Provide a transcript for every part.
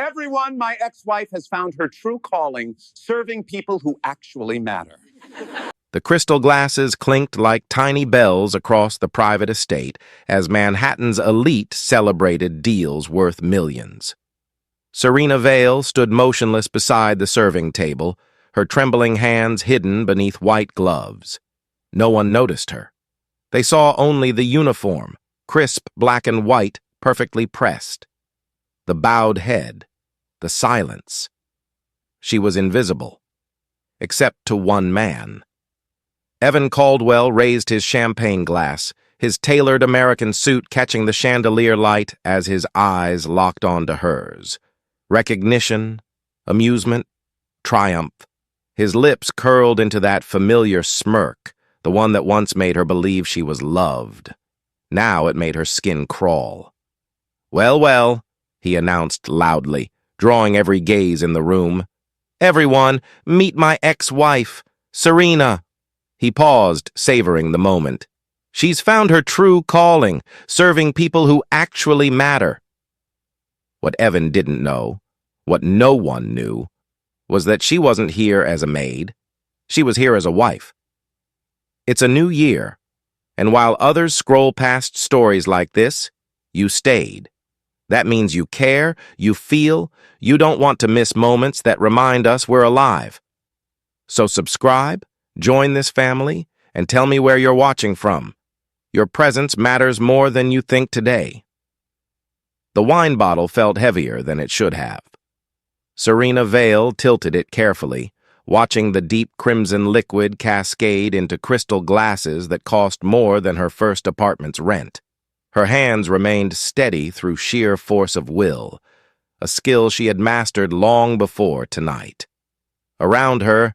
Everyone, my ex-wife has found her true calling, serving people who actually matter. The crystal glasses clinked like tiny bells across the private estate as Manhattan's elite celebrated deals worth millions. Serena Vale stood motionless beside the serving table, her trembling hands hidden beneath white gloves. No one noticed her. They saw only the uniform, crisp black and white, perfectly pressed. The bowed head, the silence. She was invisible, except to one man. Evan Caldwell raised his champagne glass, his tailored American suit catching the chandelier light as his eyes locked onto hers. Recognition, amusement, triumph. His lips curled into that familiar smirk, the one that once made her believe she was loved. Now it made her skin crawl. "Well, well," he announced loudly, drawing every gaze in the room. "Everyone, meet my ex-wife, Serena." He paused, savoring the moment. She's found her true calling, serving people who actually matter. What Evan didn't know, what no one knew, was that she wasn't here as a maid. She was here as a wife. It's a new year, and while others scroll past stories like this, you stayed. That means you care, you feel, you don't want to miss moments that remind us we're alive. So subscribe, join this family, and tell me where you're watching from. Your presence matters more than you think today. The wine bottle felt heavier than it should have. Serena Vale tilted it carefully, watching the deep crimson liquid cascade into crystal glasses that cost more than her first apartment's rent. Her hands remained steady through sheer force of will, a skill she had mastered long before tonight. Around her,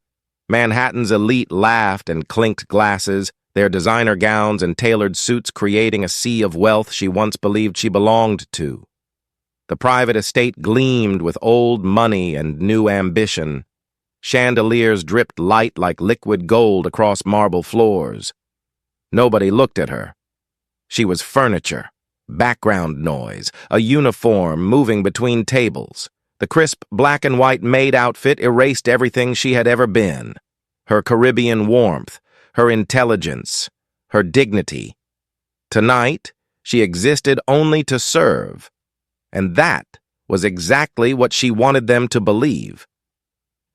Manhattan's elite laughed and clinked glasses, their designer gowns and tailored suits creating a sea of wealth she once believed she belonged to. The private estate gleamed with old money and new ambition. Chandeliers dripped light like liquid gold across marble floors. Nobody looked at her. She was furniture, background noise, a uniform moving between tables. The crisp black and white maid outfit erased everything she had ever been. Her Caribbean warmth, her intelligence, her dignity. Tonight, she existed only to serve. And that was exactly what she wanted them to believe.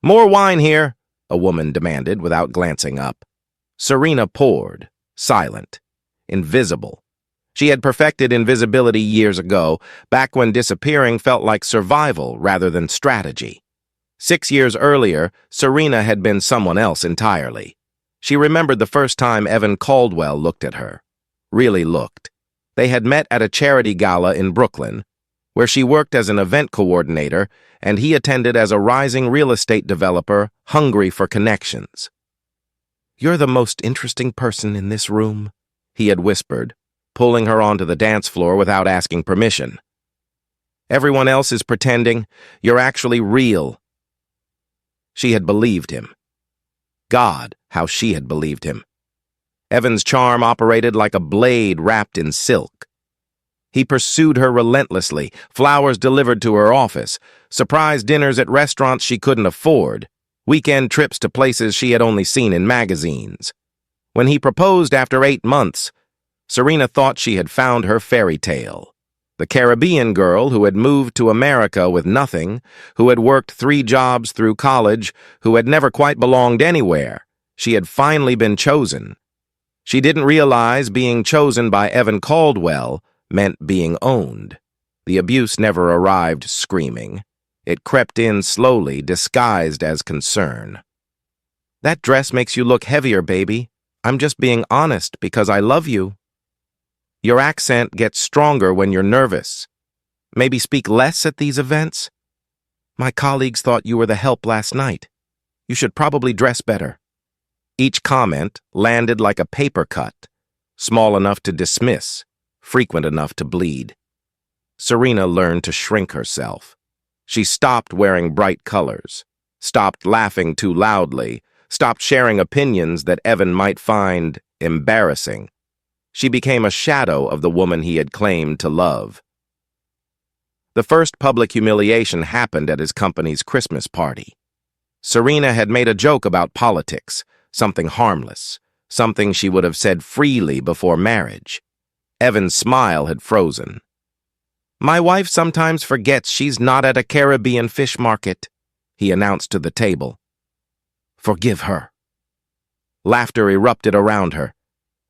"More wine here," a woman demanded without glancing up. Serena poured, silent, invisible. She had perfected invisibility years ago, back when disappearing felt like survival rather than strategy. 6 years earlier, Serena had been someone else entirely. She remembered the first time Evan Caldwell looked at her. Really looked. They had met at a charity gala in Brooklyn, where she worked as an event coordinator and he attended as a rising real estate developer hungry for connections. "You're the most interesting person in this room," he had whispered, pulling her onto the dance floor without asking permission. "Everyone else is pretending. You're actually real." She had believed him. God, how she had believed him. Evan's charm operated like a blade wrapped in silk. He pursued her relentlessly, flowers delivered to her office, surprise dinners at restaurants she couldn't afford, weekend trips to places she had only seen in magazines. When he proposed after 8 months, Serena thought she had found her fairy tale. The Caribbean girl who had moved to America with nothing, who had worked 3 jobs through college, who had never quite belonged anywhere. She had finally been chosen. She didn't realize being chosen by Evan Caldwell meant being owned. The abuse never arrived screaming. It crept in slowly, disguised as concern. "That dress makes you look heavier, baby. I'm just being honest because I love you. Your accent gets stronger when you're nervous. Maybe speak less at these events? My colleagues thought you were the help last night. You should probably dress better." Each comment landed like a paper cut, small enough to dismiss, frequent enough to bleed. Serena learned to shrink herself. She stopped wearing bright colors, stopped laughing too loudly, stopped sharing opinions that Evan might find embarrassing. She became a shadow of the woman he had claimed to love. The first public humiliation happened at his company's Christmas party. Serena had made a joke about politics, something harmless, something she would have said freely before marriage. Evan's smile had frozen. "My wife sometimes forgets she's not at a Caribbean fish market," he announced to the table. "Forgive her." Laughter erupted around her.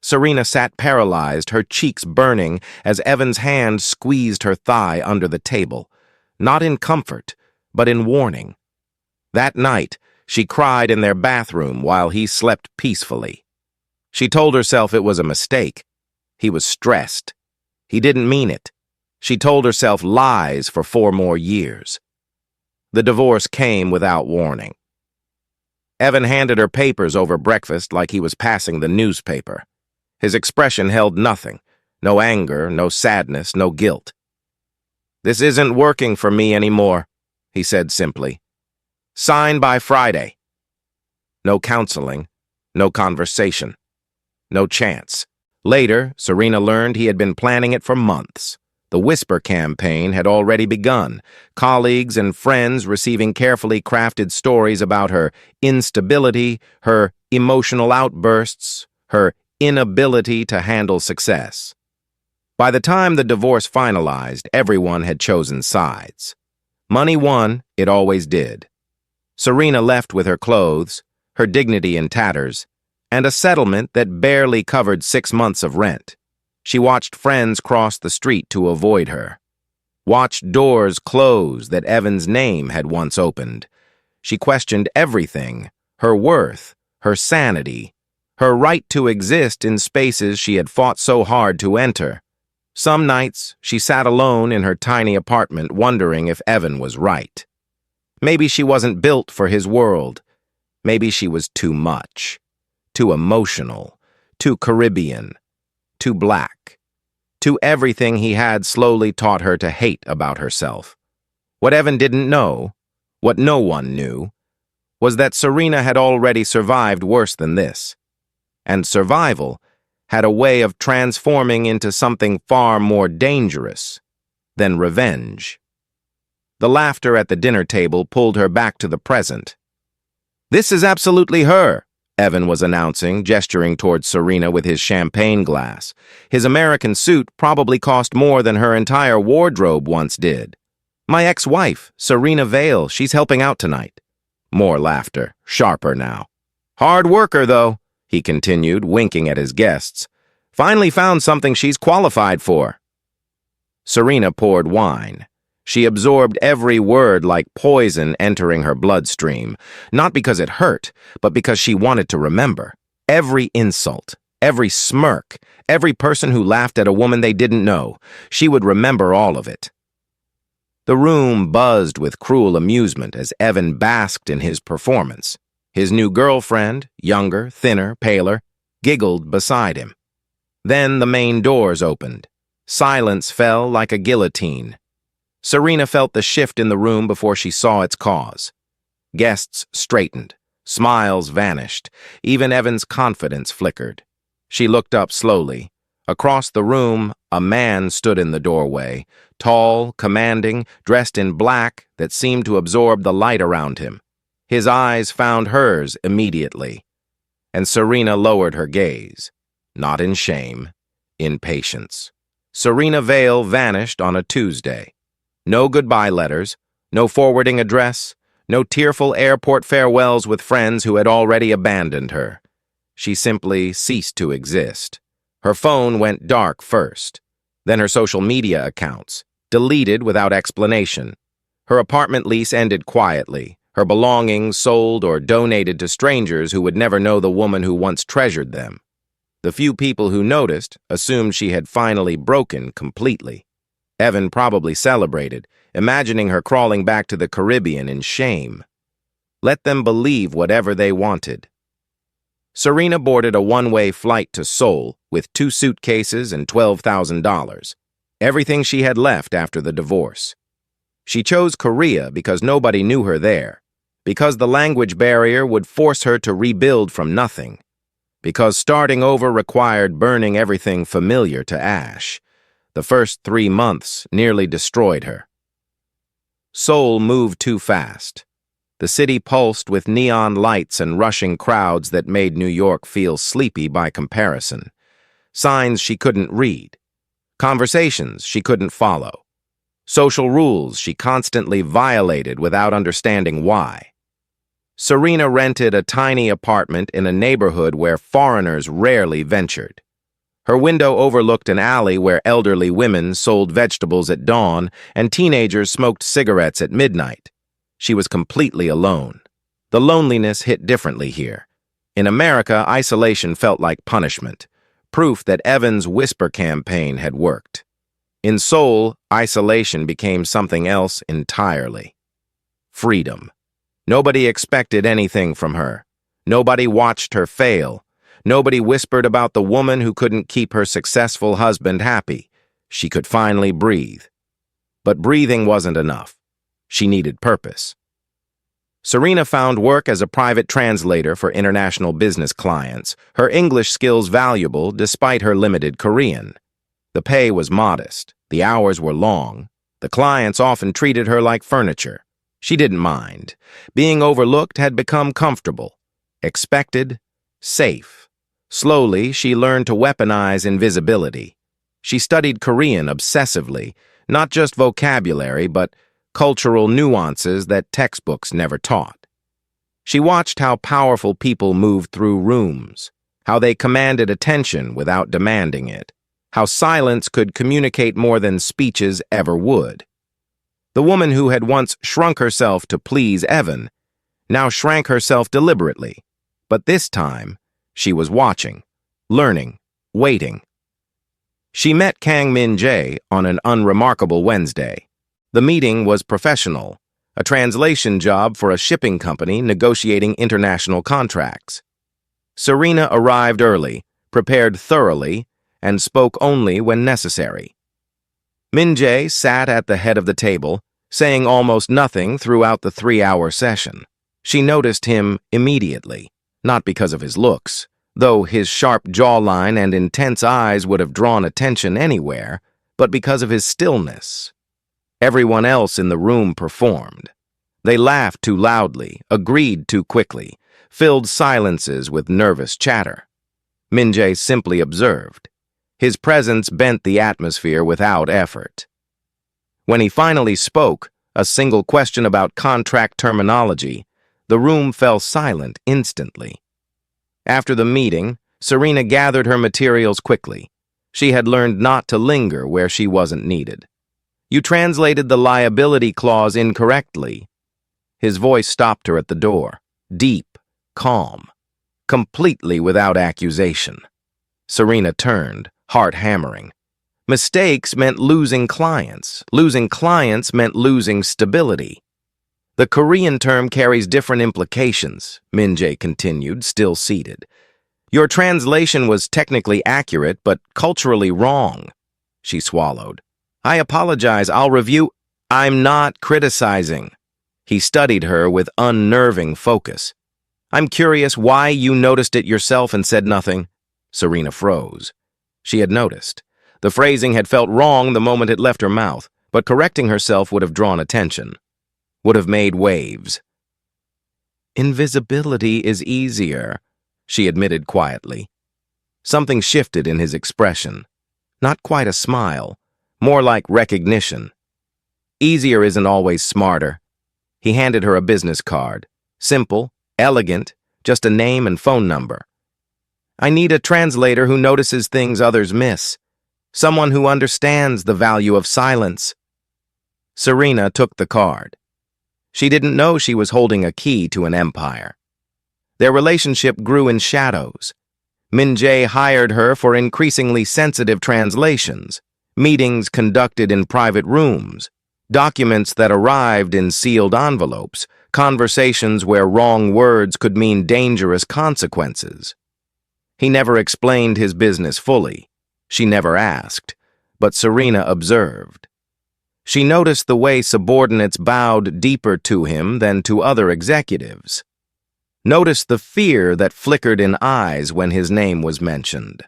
Serena sat paralyzed, her cheeks burning, as Evan's hand squeezed her thigh under the table, not in comfort, but in warning. That night, she cried in their bathroom while he slept peacefully. She told herself it was a mistake. He was stressed. He didn't mean it. She told herself lies for 4 more years. The divorce came without warning. Evan handed her papers over breakfast like he was passing the newspaper. His expression held nothing. No anger, no sadness, no guilt. "This isn't working for me anymore," he said simply. "Sign by Friday." No counseling, no conversation, no chance. Later, Serena learned he had been planning it for months. The Whisper campaign had already begun, colleagues and friends receiving carefully crafted stories about her instability, her emotional outbursts, her inability to handle success. By the time the divorce finalized, everyone had chosen sides. Money won, it always did. Serena left with her clothes, her dignity in tatters, and a settlement that barely covered 6 months of rent. She watched friends cross the street to avoid her, watched doors close that Evan's name had once opened. She questioned everything, her worth, her sanity, her right to exist in spaces she had fought so hard to enter. Some nights, she sat alone in her tiny apartment wondering if Evan was right. Maybe she wasn't built for his world. Maybe she was too much, too emotional, too Caribbean, too black, too everything he had slowly taught her to hate about herself. What Evan didn't know, what no one knew, was that Serena had already survived worse than this. And survival had a way of transforming into something far more dangerous than revenge. The laughter at the dinner table pulled her back to the present. "This is absolutely her," Evan was announcing, gesturing towards Serena with his champagne glass. His American suit probably cost more than her entire wardrobe once did. "My ex-wife, Serena Vale, she's helping out tonight." More laughter, sharper now. "Hard worker, though," he continued, winking at his guests. "Finally found something she's qualified for." Serena poured wine. She absorbed every word like poison entering her bloodstream, not because it hurt, but because she wanted to remember. Every insult, every smirk, every person who laughed at a woman they didn't know, she would remember all of it. The room buzzed with cruel amusement as Evan basked in his performance. His new girlfriend, younger, thinner, paler, giggled beside him. Then the main doors opened. Silence fell like a guillotine. Serena felt the shift in the room before she saw its cause. Guests straightened. Smiles vanished. Even Evan's confidence flickered. She looked up slowly. Across the room, a man stood in the doorway, tall, commanding, dressed in black that seemed to absorb the light around him. His eyes found hers immediately, and Serena lowered her gaze. Not in shame, in patience. Serena Vale vanished on a Tuesday. No goodbye letters, no forwarding address, no tearful airport farewells with friends who had already abandoned her. She simply ceased to exist. Her phone went dark first, then her social media accounts, deleted without explanation. Her apartment lease ended quietly, her belongings sold or donated to strangers who would never know the woman who once treasured them. The few people who noticed assumed she had finally broken completely. Evan probably celebrated, imagining her crawling back to the Caribbean in shame. Let them believe whatever they wanted. Serena boarded a one-way flight to Seoul with 2 suitcases and $12,000, everything she had left after the divorce. She chose Korea because nobody knew her there, because the language barrier would force her to rebuild from nothing, because starting over required burning everything familiar to ash. The first 3 months nearly destroyed her. Seoul moved too fast. The city pulsed with neon lights and rushing crowds that made New York feel sleepy by comparison. Signs she couldn't read. Conversations she couldn't follow. Social rules she constantly violated without understanding why. Serena rented a tiny apartment in a neighborhood where foreigners rarely ventured. Her window overlooked an alley where elderly women sold vegetables at dawn and teenagers smoked cigarettes at midnight. She was completely alone. The loneliness hit differently here. In America, isolation felt like punishment, proof that Evan's whisper campaign had worked. In Seoul, isolation became something else entirely. Freedom. Nobody expected anything from her. Nobody watched her fail. Nobody whispered about the woman who couldn't keep her successful husband happy. She could finally breathe. But breathing wasn't enough. She needed purpose. Serena found work as a private translator for international business clients, her English skills valuable despite her limited Korean. The pay was modest. The hours were long. The clients often treated her like furniture. She didn't mind. Being overlooked had become comfortable, expected, safe. Slowly, she learned to weaponize invisibility. She studied Korean obsessively, not just vocabulary, but cultural nuances that textbooks never taught. She watched how powerful people moved through rooms, how they commanded attention without demanding it, how silence could communicate more than speeches ever would. The woman who had once shrunk herself to please Evan now shrank herself deliberately, but this time she was watching, learning, waiting. She met Kang Min-jae on an unremarkable Wednesday. The meeting was professional, a translation job for a shipping company negotiating international contracts. Serena arrived early, prepared thoroughly, and spoke only when necessary. Min-jae sat at the head of the table, saying almost nothing throughout the 3-hour session. She noticed him immediately, not because of his looks, though his sharp jawline and intense eyes would have drawn attention anywhere, but because of his stillness. Everyone else in the room performed. They laughed too loudly, agreed too quickly, filled silences with nervous chatter. Min-jae simply observed. His presence bent the atmosphere without effort. When he finally spoke, a single question about contract terminology, the room fell silent instantly. After the meeting, Serena gathered her materials quickly. She had learned not to linger where she wasn't needed. You translated the liability clause incorrectly. His voice stopped her at the door, deep, calm, completely without accusation. Serena turned, heart hammering. Mistakes meant losing clients. Losing clients meant losing stability. The Korean term carries different implications, Min-jae continued, still seated. Your translation was technically accurate, but culturally wrong. She swallowed. I apologize, I'll review. I'm not criticizing. He studied her with unnerving focus. I'm curious why you noticed it yourself and said nothing. Serena froze. She had noticed. The phrasing had felt wrong the moment it left her mouth, but correcting herself would have drawn attention, would have made waves. Invisibility is easier, she admitted quietly. Something shifted in his expression. Not quite a smile, more like recognition. Easier isn't always smarter. He handed her a business card. Simple, elegant, just a name and phone number. I need a translator who notices things others miss. Someone who understands the value of silence. Serena took the card. She didn't know she was holding a key to an empire. Their relationship grew in shadows. Min-jae hired her for increasingly sensitive translations, meetings conducted in private rooms, documents that arrived in sealed envelopes, conversations where wrong words could mean dangerous consequences. He never explained his business fully. She never asked, but Serena observed. She noticed the way subordinates bowed deeper to him than to other executives. Noticed the fear that flickered in eyes when his name was mentioned.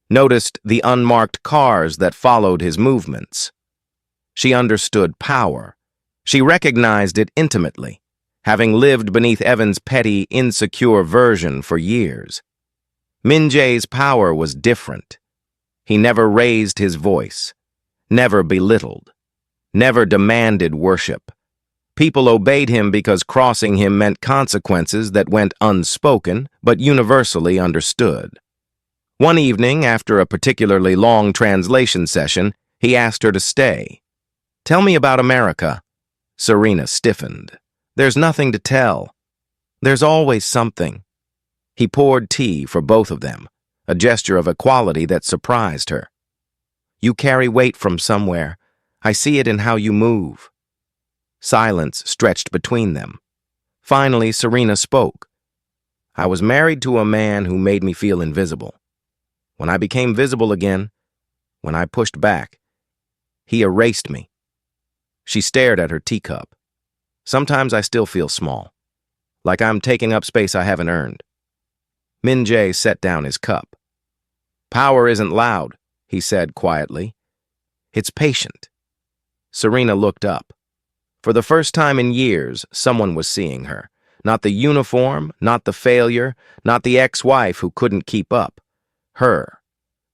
Noticed the unmarked cars that followed his movements. She understood power, She recognized it intimately, having lived beneath Evan's petty, insecure version for years. Min Jae's power was different. He never raised his voice, never belittled, never demanded worship. People obeyed him because crossing him meant consequences that went unspoken but universally understood. One evening, after a particularly long translation session, he asked her to stay. "Tell me about America." Serena stiffened. "There's nothing to tell. There's always something." He poured tea for both of them, a gesture of equality that surprised her. "You carry weight from somewhere. I see it in how you move." Silence stretched between them. Finally, Serena spoke. "I was married to a man who made me feel invisible. When I became visible again, when I pushed back, he erased me." She stared at her teacup. "Sometimes I still feel small, like I'm taking up space I haven't earned." Min Jae set down his cup. "Power isn't loud," he said quietly. "It's patient." Serena looked up. For the first time in years, someone was seeing her. Not the uniform, not the failure, not the ex-wife who couldn't keep up. Her.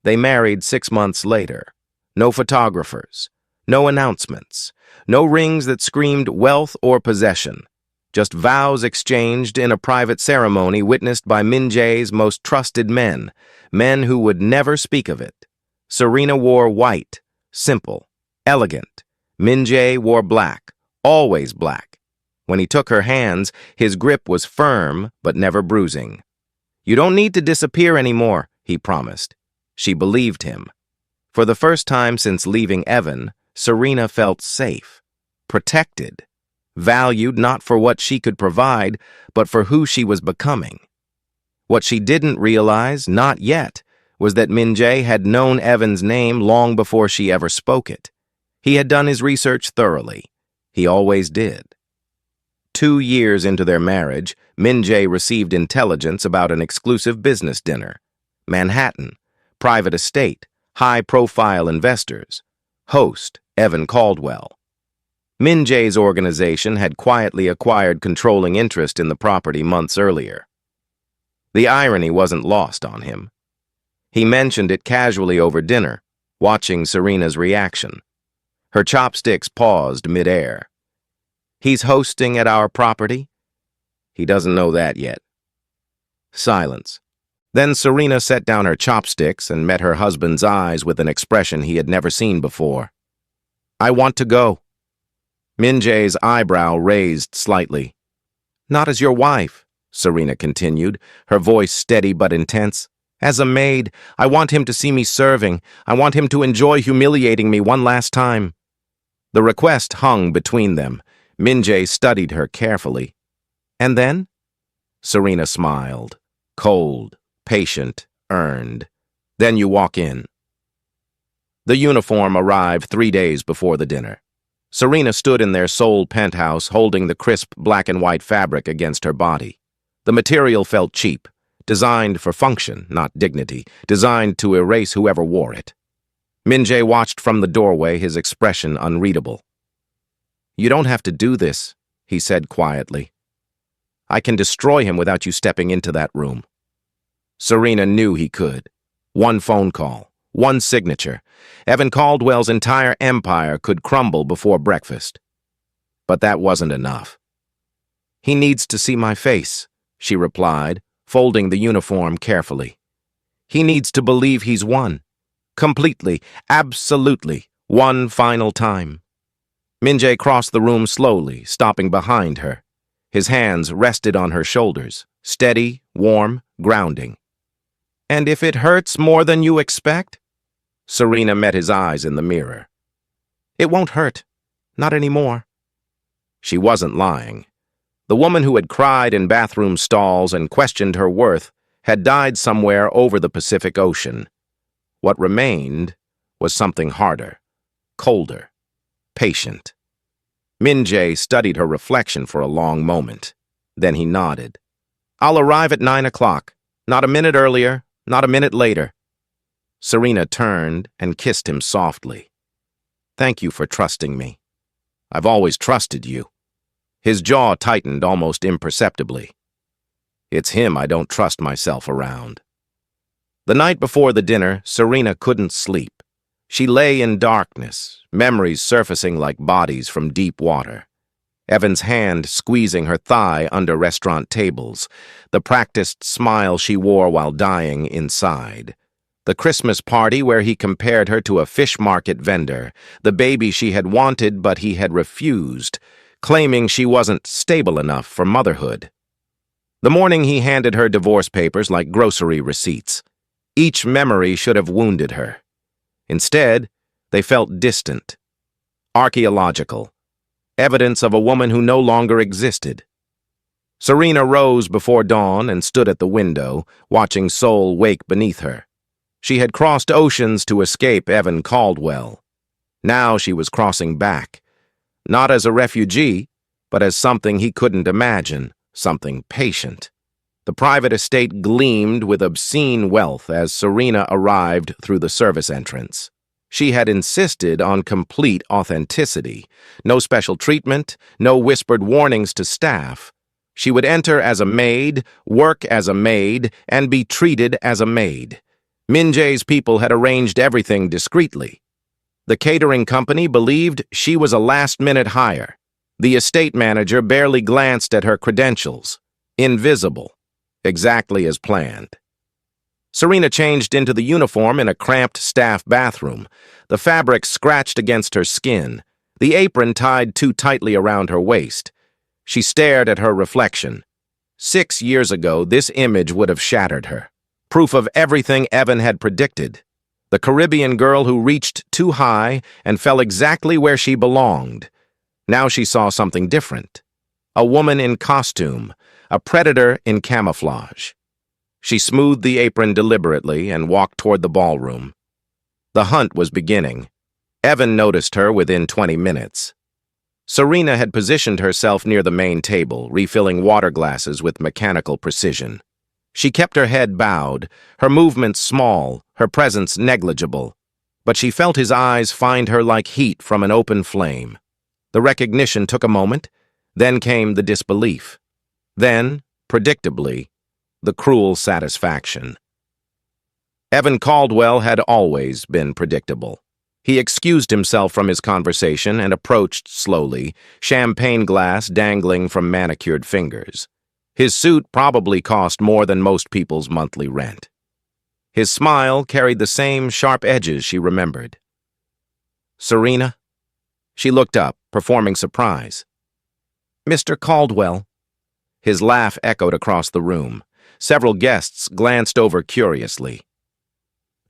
They married 6 months later. No photographers. No announcements. No rings that screamed wealth or possession. Just vows exchanged in a private ceremony witnessed by Min Jae's most trusted men. Men who would never speak of it. Serena wore white, simple, elegant. Min Jae wore black. Always black. When he took her hands, his grip was firm but never bruising. "You don't need to disappear anymore," he promised. She believed him. For the first time since leaving Evan, Serena felt safe, protected, valued not for what she could provide, but for who she was becoming. What she didn't realize, not yet, was that Min Jae had known Evan's name long before she ever spoke it. He had done his research thoroughly. He always did. 2 years into their marriage, Min Jae received intelligence about an exclusive business dinner. Manhattan, private estate, high-profile investors. Host, Evan Caldwell. Min Jae's organization had quietly acquired controlling interest in the property months earlier. The irony wasn't lost on him. He mentioned it casually over dinner, watching Serena's reaction. Her chopsticks paused mid-air. "He's hosting at our property?" "He doesn't know that yet." Silence. Then Serena set down her chopsticks and met her husband's eyes with an expression he had never seen before. "I want to go." Min Jae's eyebrow raised slightly. "Not as your wife," Serena continued, her voice steady but intense. "As a maid, I want him to see me serving. I want him to enjoy humiliating me one last time." The request hung between them. Min Jae studied her carefully. "And then?" Serena smiled. Cold, patient, earned. "Then you walk in." The uniform arrived 3 days before the dinner. Serena stood in their sole penthouse holding the crisp black and white fabric against her body. The material felt cheap, designed for function, not dignity, designed to erase whoever wore it. Min Jae watched from the doorway, his expression unreadable. "You don't have to do this," he said quietly. "I can destroy him without you stepping into that room." Serena knew he could. One phone call, one signature. Evan Caldwell's entire empire could crumble before breakfast. But that wasn't enough. "He needs to see my face," she replied, folding the uniform carefully. "He needs to believe he's won. Completely, absolutely, one final time." Min Jae crossed the room slowly, stopping behind her. His hands rested on her shoulders, steady, warm, grounding. "And if it hurts more than you expect?" Serena met his eyes in the mirror. "It won't hurt. Not anymore." She wasn't lying. The woman who had cried in bathroom stalls and questioned her worth had died somewhere over the Pacific Ocean. What remained was something harder, colder, patient. Min Jae studied her reflection for a long moment. Then he nodded. "I'll arrive at 9 o'clock. Not a minute earlier, not a minute later." Serena turned and kissed him softly. "Thank you for trusting me." I've always trusted you." His jaw tightened almost imperceptibly. It's him I don't trust myself around. The night before the dinner, Serena couldn't sleep. She lay in darkness, memories surfacing like bodies from deep water. Evan's hand squeezing her thigh under restaurant tables, the practiced smile she wore while dying inside. The Christmas party where he compared her to a fish market vendor, the baby she had wanted but he had refused, claiming she wasn't stable enough for motherhood. The morning he handed her divorce papers like grocery receipts. Each memory should have wounded her. Instead, they felt distant, archaeological, evidence of a woman who no longer existed. Serena rose before dawn and stood at the window, watching Seoul wake beneath her. She had crossed oceans to escape Evan Caldwell. Now she was crossing back, not as a refugee, but as something he couldn't imagine, something patient. The private estate gleamed with obscene wealth as Serena arrived through the service entrance. She had insisted on complete authenticity. No special treatment, no whispered warnings to staff. She would enter as a maid, work as a maid, and be treated as a maid. Min Jae's people had arranged everything discreetly. The catering company believed she was a last-minute hire. The estate manager barely glanced at her credentials. Invisible. Exactly as planned. Serena changed into the uniform in a cramped staff bathroom. The fabric scratched against her skin, the apron tied too tightly around her waist. She stared at her reflection. 6 years ago, this image would have shattered her. Proof of everything Evan had predicted. The Caribbean girl who reached too high and fell exactly where she belonged. Now she saw something different. A woman in costume, a predator in camouflage. She smoothed the apron deliberately and walked toward the ballroom. The hunt was beginning. Evan noticed her within 20 minutes. Serena had positioned herself near the main table, refilling water glasses with mechanical precision. She kept her head bowed, her movements small, her presence negligible. But she felt his eyes find her like heat from an open flame. The recognition took a moment, then came the disbelief. Then, predictably, the cruel satisfaction. Evan Caldwell had always been predictable. He excused himself from his conversation and approached slowly, champagne glass dangling from manicured fingers. His suit probably cost more than most people's monthly rent. His smile carried the same sharp edges she remembered. "Serena?" She looked up, performing surprise. "Mr. Caldwell." His laugh echoed across the room. Several guests glanced over curiously.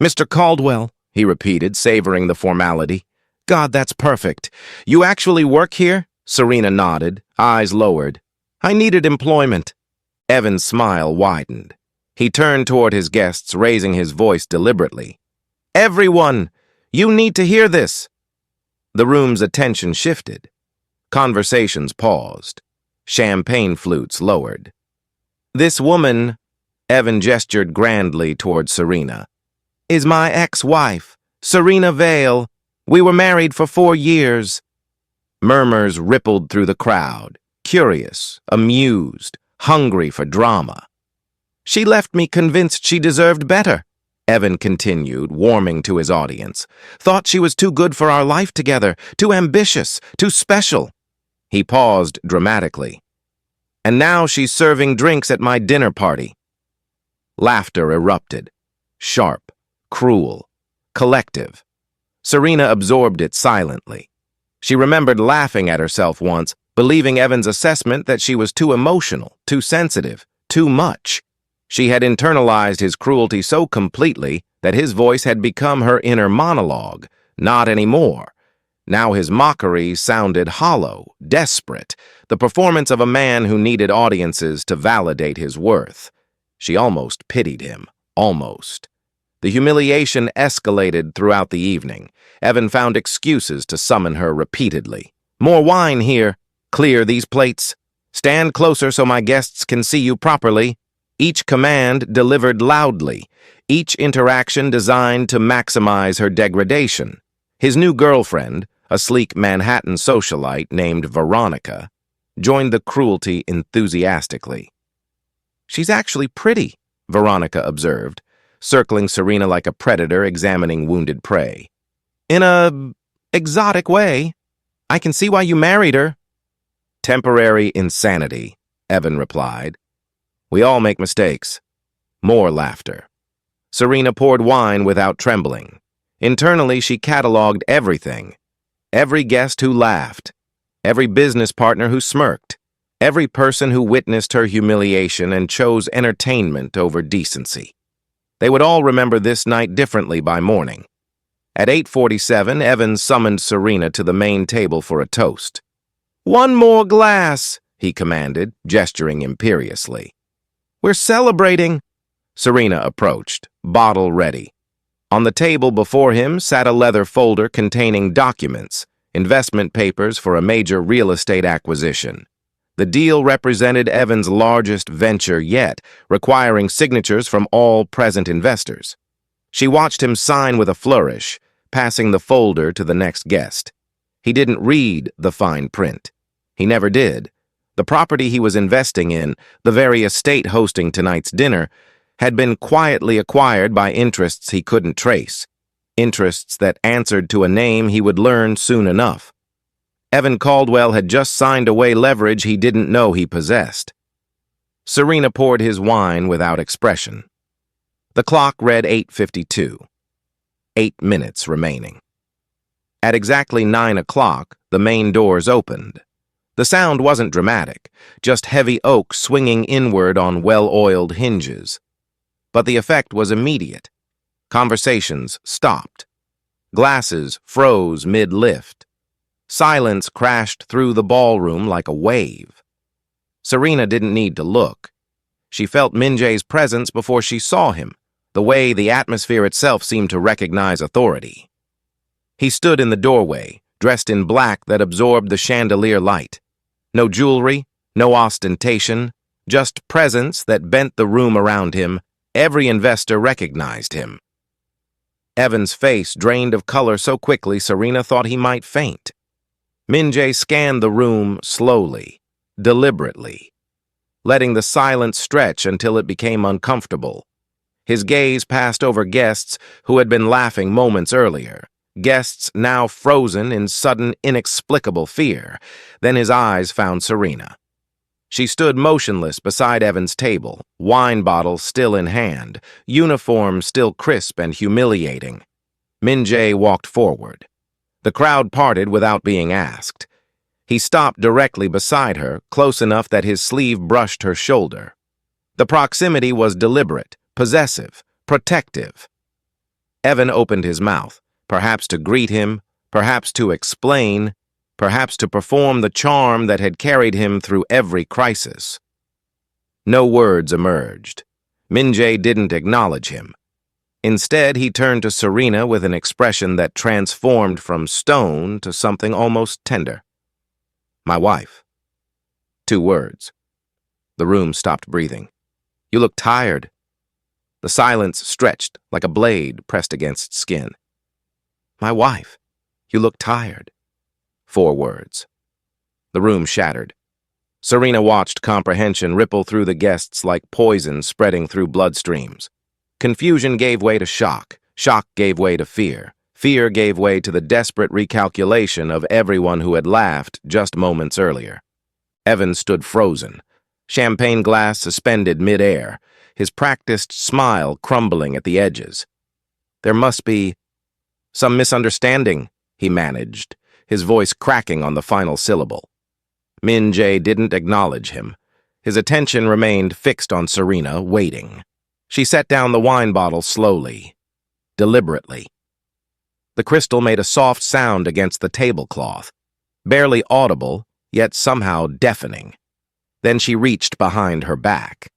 "Mr. Caldwell," he repeated, savoring the formality. "God, that's perfect. You actually work here?" Serena nodded, eyes lowered. "I needed employment." Evan's smile widened. He turned toward his guests, raising his voice deliberately. "Everyone, you need to hear this." The room's attention shifted. Conversations paused. Champagne flutes lowered. "This woman," Evan gestured grandly toward Serena, "is my ex-wife, Serena Vale. We were married for 4 years." Murmurs rippled through the crowd, curious, amused, hungry for drama. "She left me convinced she deserved better," Evan continued, warming to his audience. "Thought she was too good for our life together, too ambitious, too special." He paused dramatically. "And now she's serving drinks at my dinner party." Laughter erupted. Sharp, cruel, collective. Serena absorbed it silently. She remembered laughing at herself once, believing Evan's assessment that she was too emotional, too sensitive, too much. She had internalized his cruelty so completely that his voice had become her inner monologue. Not anymore. Now his mockery sounded hollow, desperate, the performance of a man who needed audiences to validate his worth. She almost pitied him. Almost. The humiliation escalated throughout the evening. Evan found excuses to summon her repeatedly. "More wine here. Clear these plates. Stand closer so my guests can see you properly." Each command delivered loudly, each interaction designed to maximize her degradation. His new girlfriend, a sleek Manhattan socialite named Veronica, joined the cruelty enthusiastically. "She's actually pretty," Veronica observed, circling Serena like a predator examining wounded prey. "In a exotic way. I can see why you married her." "Temporary insanity," Evan replied. "We all make mistakes." More laughter. Serena poured wine without trembling. Internally, she cataloged everything. Every guest who laughed. Every business partner who smirked. Every person who witnessed her humiliation and chose entertainment over decency. They would all remember this night differently by morning. At 8:47, Evans summoned Serena to the main table for a toast. "One more glass," he commanded, gesturing imperiously. "We're celebrating." Serena approached, bottle ready. On the table before him sat a leather folder containing documents, investment papers for a major real estate acquisition. The deal represented Evans' largest venture yet, requiring signatures from all present investors. She watched him sign with a flourish, passing the folder to the next guest. He didn't read the fine print. He never did. The property he was investing in, the very estate hosting tonight's dinner, had been quietly acquired by interests he couldn't trace, interests that answered to a name he would learn soon enough. Evan Caldwell had just signed away leverage he didn't know he possessed. Serena poured his wine without expression. The clock read 8:52. 8 minutes remaining. At exactly 9 o'clock, the main doors opened. The sound wasn't dramatic, just heavy oak swinging inward on well-oiled hinges. But the effect was immediate. Conversations stopped. Glasses froze mid-lift. Silence crashed through the ballroom like a wave. Serena didn't need to look. She felt Minjae's presence before she saw him, the way the atmosphere itself seemed to recognize authority. He stood in the doorway, dressed in black that absorbed the chandelier light. No jewelry, no ostentation, just presence that bent the room around him. Every investor recognized him. Evan's face drained of color so quickly Serena thought he might faint. Minjae scanned the room slowly, deliberately, letting the silence stretch until it became uncomfortable. His gaze passed over guests who had been laughing moments earlier, guests now frozen in sudden, inexplicable fear. Then his eyes found Serena. She stood motionless beside Evan's table, wine bottle still in hand, uniform still crisp and humiliating. Minjae walked forward. The crowd parted without being asked. He stopped directly beside her, close enough that his sleeve brushed her shoulder. The proximity was deliberate, possessive, protective. Evan opened his mouth, perhaps to greet him, perhaps to explain, perhaps to perform the charm that had carried him through every crisis. No words emerged. Minjae didn't acknowledge him. Instead, he turned to Serena with an expression that transformed from stone to something almost tender. "My wife." 2 words. The room stopped breathing. "You look tired." The silence stretched like a blade pressed against skin. "My wife. You look tired." 4 words. The room shattered. Serena watched comprehension ripple through the guests like poison spreading through bloodstreams. Confusion gave way to shock. Shock gave way to fear. Fear gave way to the desperate recalculation of everyone who had laughed just moments earlier. Evan stood frozen, champagne glass suspended mid-air, his practiced smile crumbling at the edges. "There must be some misunderstanding," he managed, his voice cracking on the final syllable. Minjae didn't acknowledge him. His attention remained fixed on Serena, waiting. She set down the wine bottle slowly, deliberately. The crystal made a soft sound against the tablecloth, barely audible, yet somehow deafening. Then she reached behind her back.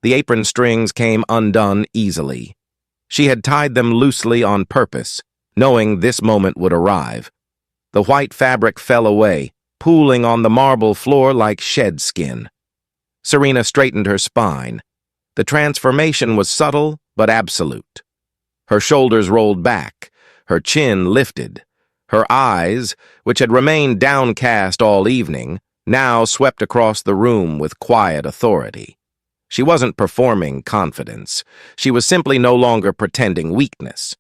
The apron strings came undone easily. She had tied them loosely on purpose, knowing this moment would arrive. The white fabric fell away, pooling on the marble floor like shed skin. Serena straightened her spine. The transformation was subtle but absolute. Her shoulders rolled back, her chin lifted, Her eyes, which had remained downcast all evening, now swept across the room with quiet authority. She wasn't performing confidence. She was simply no longer pretending weakness.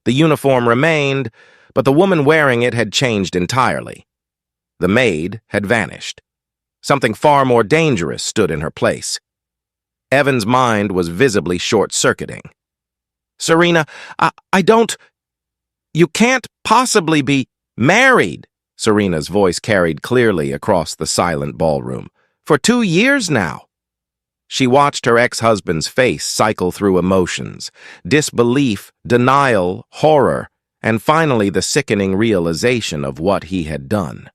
The uniform remained, but the woman wearing it had changed entirely. The maid had vanished. Something far more dangerous stood in her place. Evan's mind was visibly short-circuiting. "Serena, I don't... You can't possibly be married," Serena's voice carried clearly across the silent ballroom. "For 2 years now." She watched her ex-husband's face cycle through emotions: disbelief, denial, horror, and finally the sickening realization of what he had done.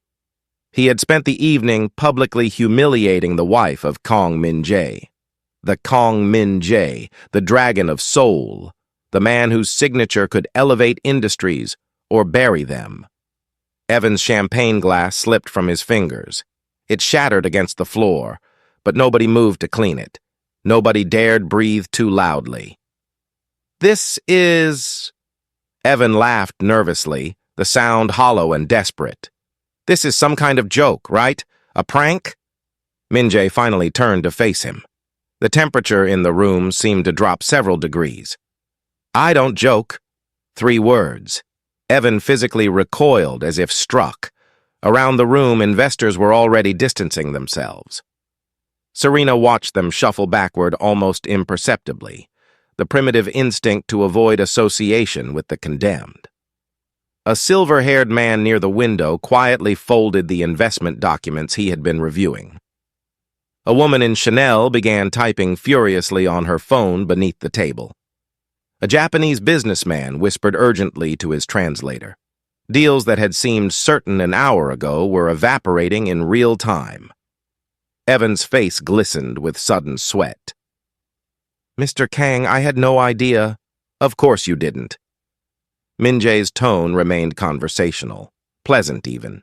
He had spent the evening publicly humiliating the wife of Kong Min-jae. The Kong Min-jae, the dragon of soul, the man whose signature could elevate industries or bury them. Evan's champagne glass slipped from his fingers. It shattered against the floor, but nobody moved to clean it. Nobody dared breathe too loudly. "This is..." Evan laughed nervously, the sound hollow and desperate. "This is some kind of joke, right? A prank?" Min-jae finally turned to face him. The temperature in the room seemed to drop several degrees. "I don't joke." 3 words. Evan physically recoiled as if struck. Around the room, investors were already distancing themselves. Serena watched them shuffle backward almost imperceptibly, the primitive instinct to avoid association with the condemned. A silver-haired man near the window quietly folded the investment documents he had been reviewing. A woman in Chanel began typing furiously on her phone beneath the table. A Japanese businessman whispered urgently to his translator. Deals that had seemed certain an hour ago were evaporating in real time. Evan's face glistened with sudden sweat. "Mr. Kang, I had no idea." "Of course you didn't." Min-jae's tone remained conversational, pleasant even.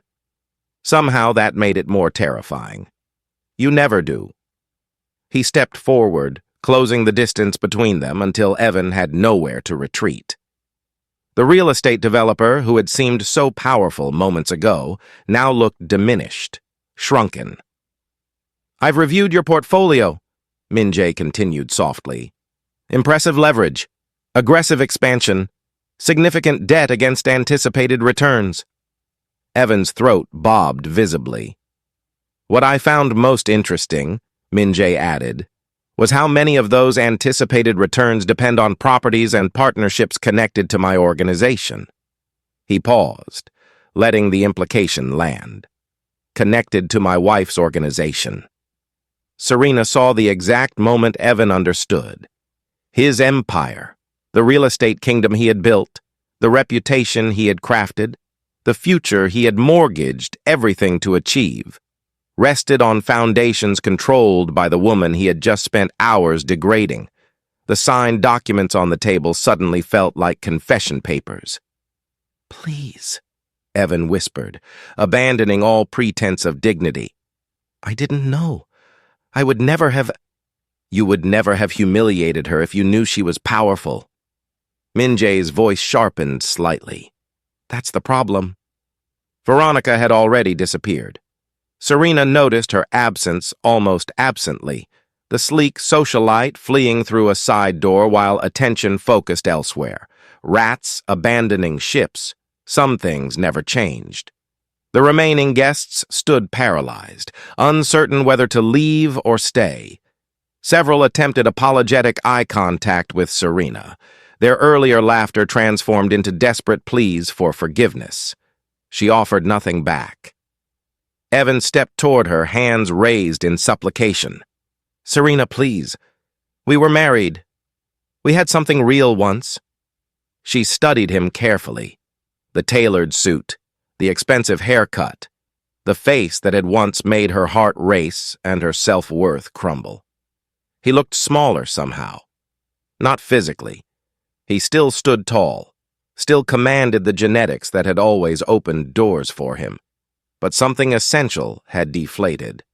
Somehow that made it more terrifying. "You never do." He stepped forward, closing the distance between them until Evan had nowhere to retreat. The real estate developer, who had seemed so powerful moments ago, now looked diminished, shrunken. "I've reviewed your portfolio," Min-jae continued softly. "Impressive leverage, aggressive expansion, significant debt against anticipated returns." Evan's throat bobbed visibly. "What I found most interesting," Min-jae added, "was how many of those anticipated returns depend on properties and partnerships connected to my organization." He paused, letting the implication land. "Connected to my wife's organization." Serena saw the exact moment Evan understood. His empire, the real estate kingdom he had built, the reputation he had crafted, the future he had mortgaged everything to achieve, rested on foundations controlled by the woman he had just spent hours degrading. The signed documents on the table suddenly felt like confession papers. "Please," Evan whispered, abandoning all pretense of dignity. "I didn't know. I would never have..." "You would never have humiliated her if you knew she was powerful." Min-jae's voice sharpened slightly. "That's the problem." Veronica had already disappeared. Serena noticed her absence almost absently, the sleek socialite fleeing through a side door while attention focused elsewhere. Rats abandoning ships. Some things never changed. The remaining guests stood paralyzed, uncertain whether to leave or stay. Several attempted apologetic eye contact with Serena. Their earlier laughter transformed into desperate pleas for forgiveness. She offered nothing back. Evan stepped toward her, hands raised in supplication. "Serena, please. We were married. We had something real once." She studied him carefully. The tailored suit, the expensive haircut, the face that had once made her heart race and her self-worth crumble. He looked smaller somehow. Not physically. He still stood tall, still commanded the genetics that had always opened doors for him. But something essential had deflated.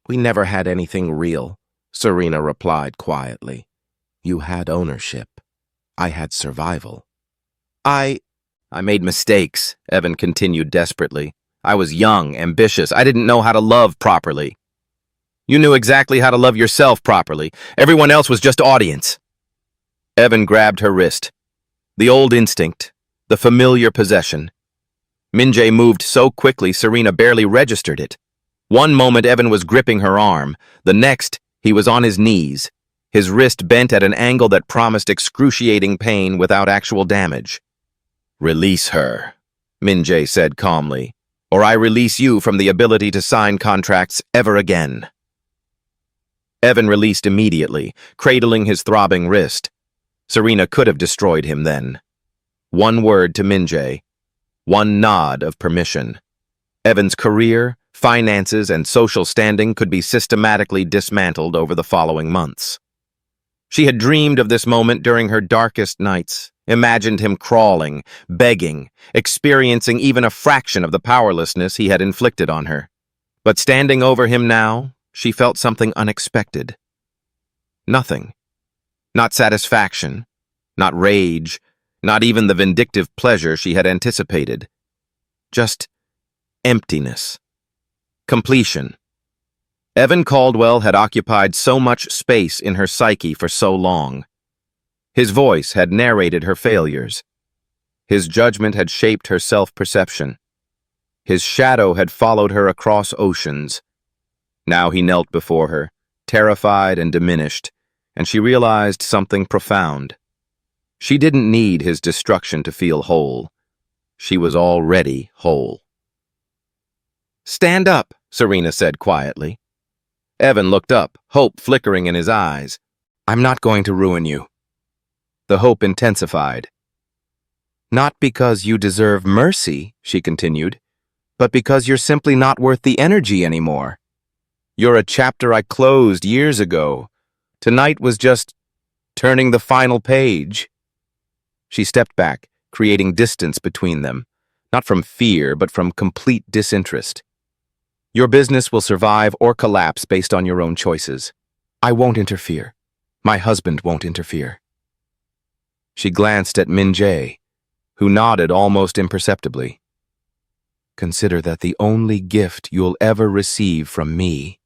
"We never had anything real," Serena replied quietly. "You had ownership. I had survival." I made mistakes, Evan continued desperately. I was young, ambitious. I didn't know how to love properly. You knew exactly how to love yourself properly. Everyone else was just audience. Evan grabbed her wrist. The old instinct, the familiar possession. Minjae moved so quickly Serena barely registered it. One moment Evan was gripping her arm. The next, he was on his knees, his wrist bent at an angle that promised excruciating pain without actual damage. Release her, Minjae said calmly, or I release you from the ability to sign contracts ever again. Evan released immediately, cradling his throbbing wrist. Serena could have destroyed him then. One word to Minjae, one nod of permission. Evan's career, finances, and social standing could be systematically dismantled over the following months. She had dreamed of this moment during her darkest nights, imagined him crawling, begging, experiencing even a fraction of the powerlessness he had inflicted on her. But standing over him now, she felt something unexpected. Nothing. Not satisfaction, not rage, not even the vindictive pleasure she had anticipated. Just emptiness. Completion. Evan Caldwell had occupied so much space in her psyche for so long. His voice had narrated her failures. His judgment had shaped her self-perception. His shadow had followed her across oceans. Now he knelt before her, terrified and diminished, and she realized something profound. She didn't need his destruction to feel whole. She was already whole. "Stand up," Serena said quietly. Evan looked up, hope flickering in his eyes. "I'm not going to ruin you." The hope intensified. "Not because you deserve mercy," she continued, "but because you're simply not worth the energy anymore. You're a chapter I closed years ago. Tonight was just turning the final page." She stepped back, creating distance between them, not from fear, but from complete disinterest. "Your business will survive or collapse based on your own choices. I won't interfere. My husband won't interfere." She glanced at Minjae, who nodded almost imperceptibly. "Consider that the only gift you'll ever receive from me."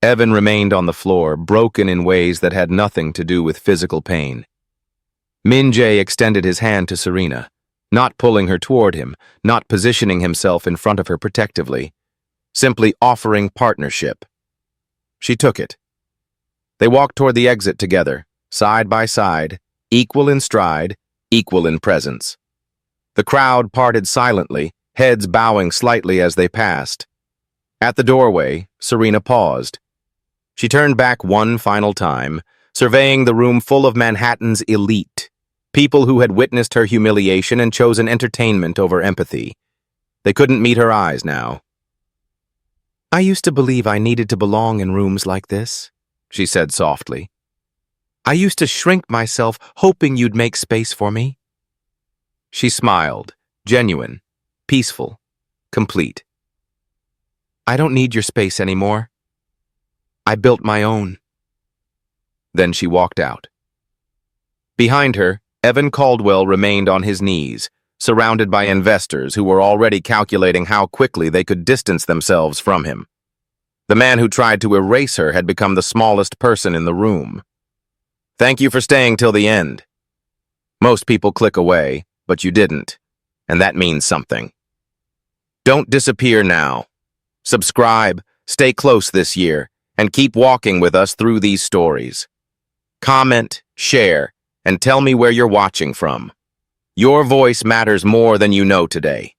Evan remained on the floor, broken in ways that had nothing to do with physical pain. Minjae extended his hand to Serena, not pulling her toward him, not positioning himself in front of her protectively, simply offering partnership. She took it. They walked toward the exit together, side by side, equal in stride, equal in presence. The crowd parted silently, heads bowing slightly as they passed. At the doorway, Serena paused. She turned back one final time, surveying the room full of Manhattan's elite, people who had witnessed her humiliation and chosen entertainment over empathy. They couldn't meet her eyes now. "I used to believe I needed to belong in rooms like this," she said softly. "I used to shrink myself, hoping you'd make space for me." She smiled, genuine, peaceful, complete. "I don't need your space anymore. I built my own." Then she walked out. Behind her, Evan Caldwell remained on his knees, surrounded by investors who were already calculating how quickly they could distance themselves from him. The man who tried to erase her had become the smallest person in the room. "Thank you for staying till the end." Most people click away, but you didn't, and that means something. Don't disappear now. Subscribe, stay close this year, and keep walking with us through these stories. Comment, share, and tell me where you're watching from. Your voice matters more than you know today.